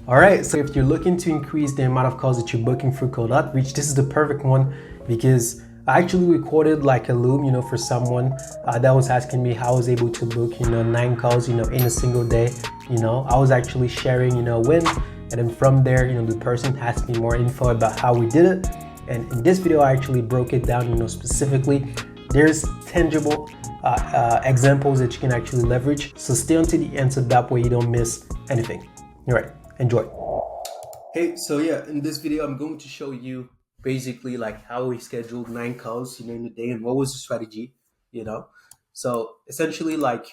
All right, so if you're looking to increase the amount of calls that you're booking through cold outreach, this is the perfect one because I actually recorded like a loom, for someone that was asking me how I was able to book, 9 calls, in a single day. I was actually sharing, when, and then from there, the person asked me more info about how we did it. And in this video, I actually broke it down, specifically. There's tangible examples that you can actually leverage. So stay until the end so that way you don't miss anything. All right, enjoy. Hey, so yeah, in this video, I'm going to show you basically like how we scheduled 9 calls, in a day and what was the strategy, you know. So essentially, like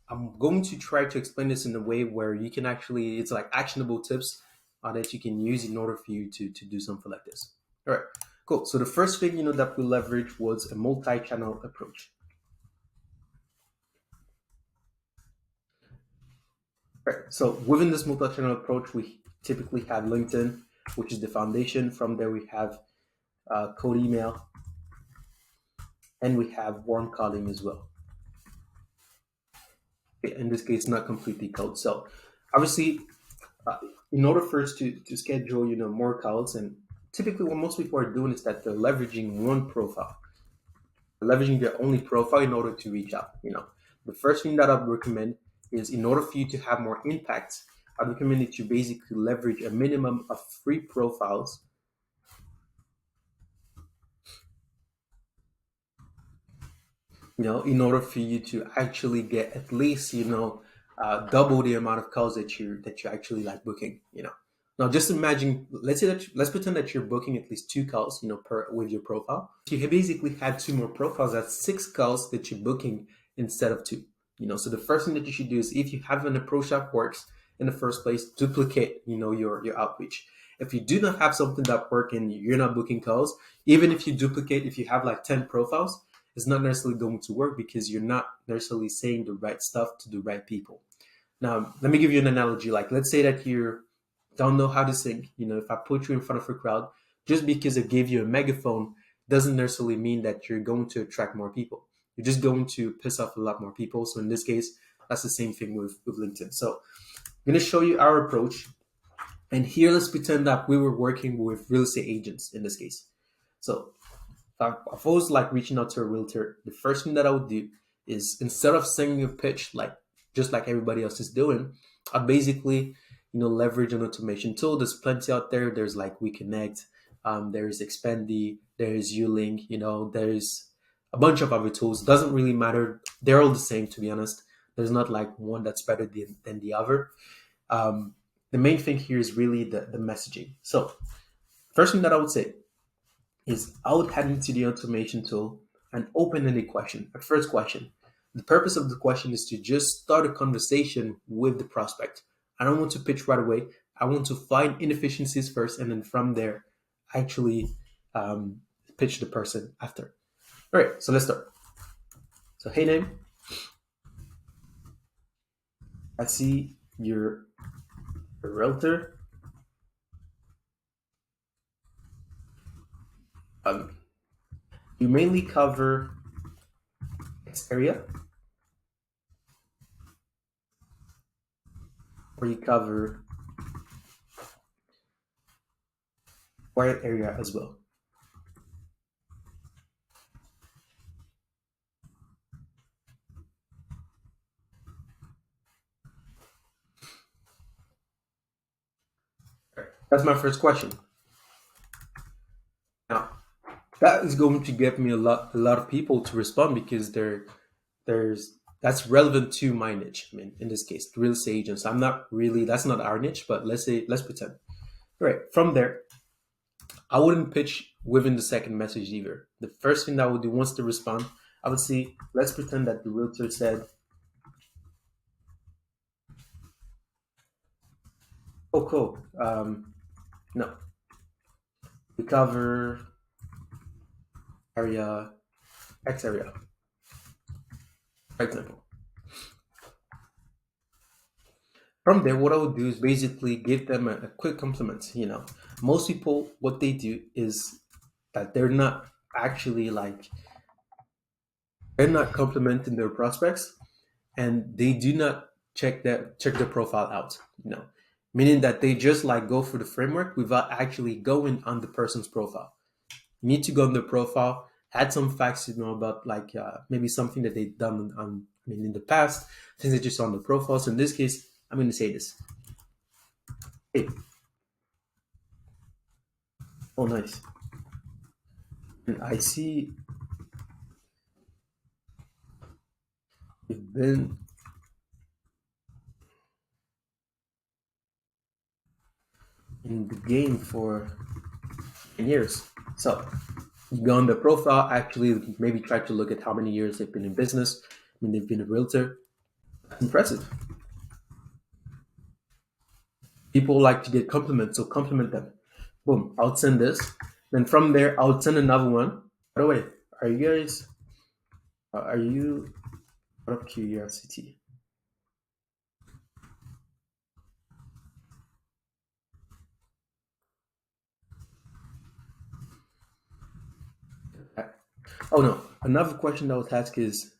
I'm going to try to explain this in a way where you can actually, it's like actionable tips that you can use in order for you to do something like this. All right, cool. So the first thing, that we leveraged was a multi-channel approach. Right. So within this multi-channel approach, we typically have LinkedIn, which is the foundation. From there, we have cold email, and we have warm calling as well. In this case, not completely cold. So obviously, uh, in order for us to schedule, more calls, and typically what most people are doing is that they're leveraging one profile, leveraging their only profile in order to reach out. The first thing that I would recommend is in order for you to have more impact, I'd recommend that you basically leverage a minimum of 3 profiles, in order for you to actually get at least, double the amount of calls that you actually like booking. Now just imagine, let's pretend that you're booking at least 2 calls, per with your profile. If you basically had 2 more profiles, that's 6 calls that you're booking instead of 2. So the first thing that you should do is, if you have an approach that works in the first place, duplicate, your outreach. If you do not have something that works and you're not booking calls, even if you duplicate, if you have like 10 profiles, it's not necessarily going to work because you're not necessarily saying the right stuff to the right people. Now, let me give you an analogy. Like, let's say that you don't know how to sing. If I put you in front of a crowd, just because I gave you a megaphone doesn't necessarily mean that you're going to attract more people. You're just going to piss off a lot more people. So in this case, that's the same thing with LinkedIn. So I'm going to show you our approach. And here, let's pretend that we were working with real estate agents in this case. So if I was like reaching out to a realtor, the first thing that I would do is, instead of sending a pitch like just like everybody else is doing, I basically, leverage an automation tool. There's plenty out there. There's like WeConnect, there's Expendi, there's Ulink, there's a bunch of other tools. Doesn't really matter. They're all the same, to be honest. There's not like one that's better than the other. The main thing here is really the messaging. So first thing that I would say is, I would head into the automation tool and open any question. A first question. The purpose of the question is to just start a conversation with the prospect. I don't want to pitch right away. I want to find inefficiencies first, and then from there, actually pitch the person after. All right, so let's start. So, hey, name. I see you're a realtor. Um, you mainly cover X area, or you cover Y area as well. All right, that's my first question. Now, that is going to get me a lot of people to respond because there's that's relevant to my niche. I mean, in this case, real estate agents. I'm not really, that's not our niche, but let's pretend. All right, from there, I wouldn't pitch within the second message either. The first thing that I would do once they respond, I would say, let's pretend that the realtor said, "Oh, cool. No, we cover area X area, for example." From there, what I would do is basically give them a quick compliment. Most people, what they do is that actually like they're not complimenting their prospects, and they do not check their profile out. meaning that they just like go for the framework without actually going on the person's profile. You need to go on the profile, add some facts, about like maybe something that they've done in the past, things that you saw on the profile. So in this case, I'm going to say this. Hey, oh, nice. And I see you've been in the game for 10 years. So you go on the profile, actually maybe try to look at how many years they've been in business. I mean, they've been a realtor. That's impressive. People like to get compliments, so compliment them. Boom, I'll send this. Then from there, I'll send another one. By the way, are you guys, are you, out of curiosity, oh no, another question that I was asked is,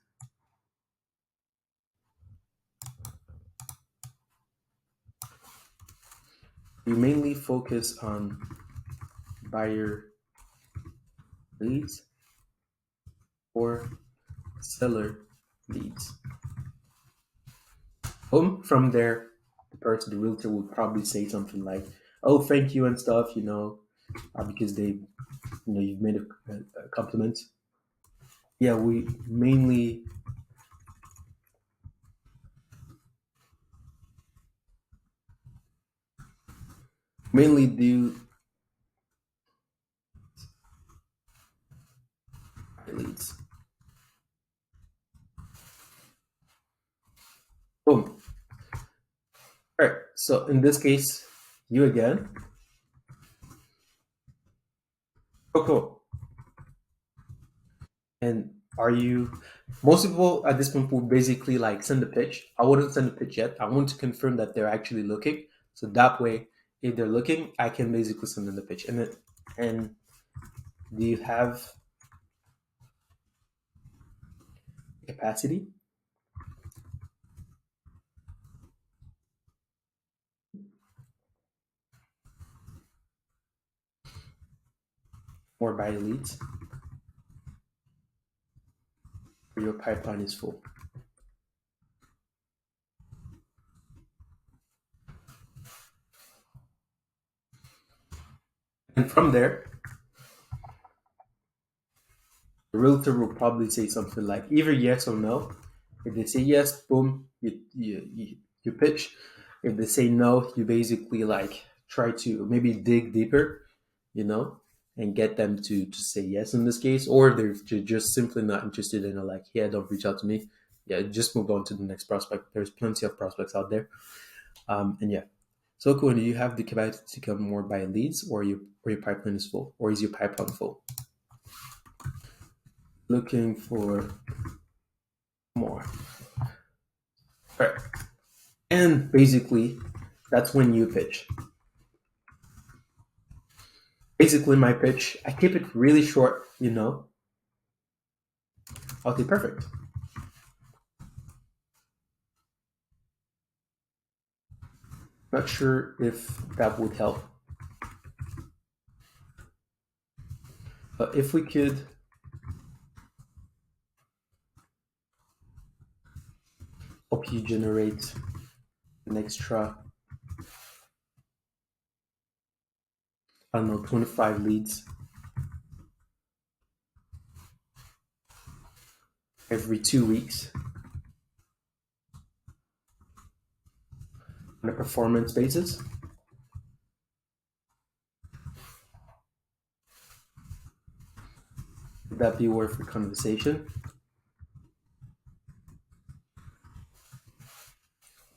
you mainly focus on buyer leads or seller leads? Boom, from there, the realtor will probably say something like, oh, thank you and stuff, because you've made a compliment. Yeah, we mainly do leads. Boom. All right. So in this case, you again. Oh, cool. And are you? Most people at this point will basically like send a pitch. I wouldn't send a pitch yet. I want to confirm that they're actually looking. So that way, if they're looking, I can basically send them the pitch. And do you have capacity? More buy leads, or your pipeline is full? And from there, the realtor will probably say something like either yes or no. If they say yes, boom, you pitch. If they say no, you basically like try to maybe dig deeper, you know, and get them to say yes in this case, or they're just simply not interested and are like, yeah, don't reach out to me. Yeah, just move on to the next prospect. There's plenty of prospects out there. And yeah. So cool. Do you have the capacity to come more by leads, or your pipeline is full, or is your pipeline full? Looking for more. Right. And basically, that's when you pitch. Basically, my pitch, I keep it really short, Okay, perfect. Not sure if that would help. But if we could help you generate an extra, I don't know, 25 leads every 2 weeks on a performance basis, would that be worth a conversation?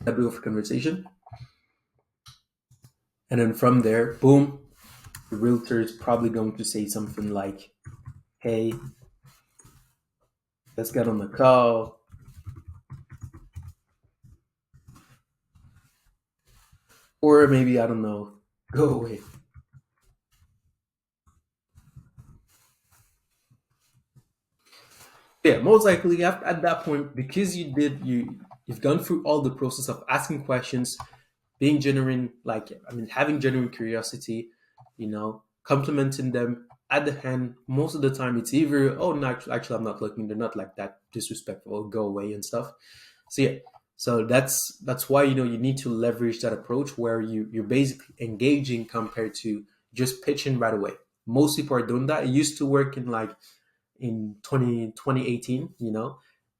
That'd be worth a conversation. And then from there, boom, the realtor is probably going to say something like, hey, let's get on the call. Or maybe, I don't know, go away. Yeah, most likely at that point, because you've gone through all the process of asking questions, being genuine, like, I mean, having genuine curiosity, complimenting them at the hand. Most of the time, it's either, oh, no, actually, I'm not looking. They're not like that disrespectful. Go away and stuff. So yeah, so that's why you need to leverage that approach where you're basically engaging compared to just pitching right away. Most people are doing that. It used to work in like in 2018.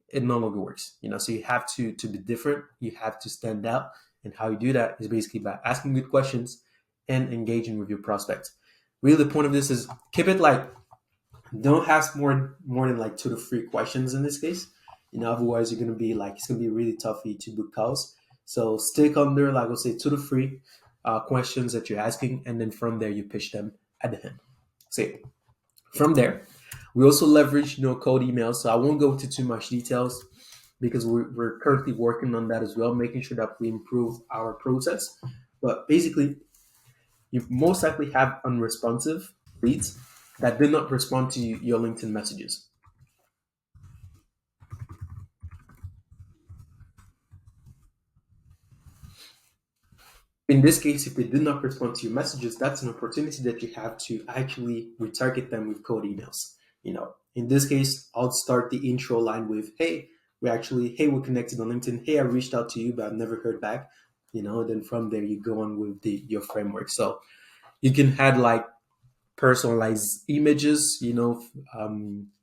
It no longer works. So you have to be different. You have to stand out, and how you do that is basically by asking good questions and engaging with your prospects. Really, the point of this is keep it like, don't ask more than like 2 to 3 questions in this case. Otherwise you're gonna be like, it's gonna be really tough for you to book calls. So stick under, like, I'll say 2 to 3 questions that you're asking, and then from there you pitch them at the end. So from there, we also leverage cold emails. So I won't go into too much details because we're currently working on that as well, making sure that we improve our process. But basically, you most likely have unresponsive leads that did not respond to your LinkedIn messages. In this case, if they did not respond to your messages, that's an opportunity that you have to actually retarget them with cold emails. In this case, I'll start the intro line with, hey, we're connected on LinkedIn. Hey, I reached out to you, but I've never heard back. Then from there you go on with your framework. So you can add like personalized images,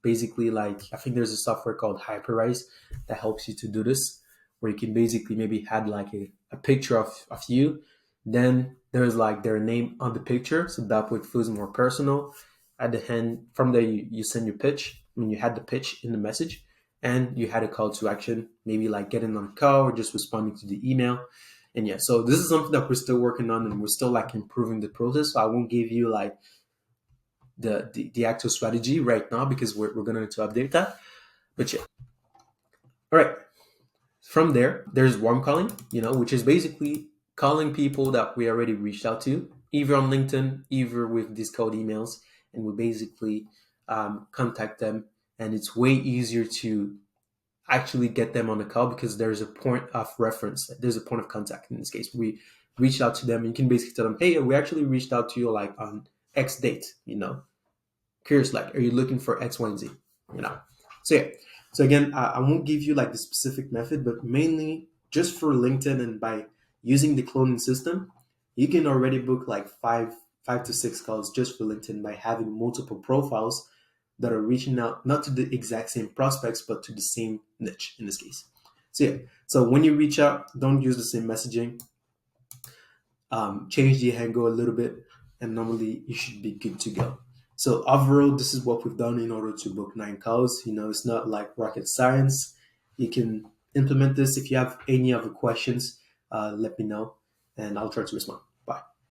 basically, like, I think there's a software called Hyperize that helps you to do this, where you can basically maybe add like a picture of you, then there's like their name on the picture, so that way it feels more personal. At the end, from there you send your pitch. I mean, you had the pitch in the message, and you had a call to action, maybe like getting on a call or just responding to the email. And yeah, so this is something that we're still working on, and we're still like improving the process. So I won't give you like the actual strategy right now because we're going to update that. But yeah, all right. From there, there's warm calling, which is basically calling people that we already reached out to, either on LinkedIn, either with these cold emails, and we basically contact them. And it's way easier to actually get them on the call because there's a point of reference, there's a point of contact. In this case, we reached out to them. You can basically tell them, hey, we actually reached out to you like on X date, curious, like, are you looking for X, Y, and Z? So yeah. So again, I won't give you like the specific method, but mainly just for LinkedIn, and by using the cloning system, you can already book like five to six calls just for LinkedIn by having multiple profiles that are reaching out not to the exact same prospects, but to the same niche in this case. So yeah. So when you reach out, don't use the same messaging. Change the angle a little bit, and normally you should be good to go. So overall, this is what we've done in order to book 9 calls. It's not like rocket science. You can implement this. If you have any other questions, let me know, and I'll try to respond.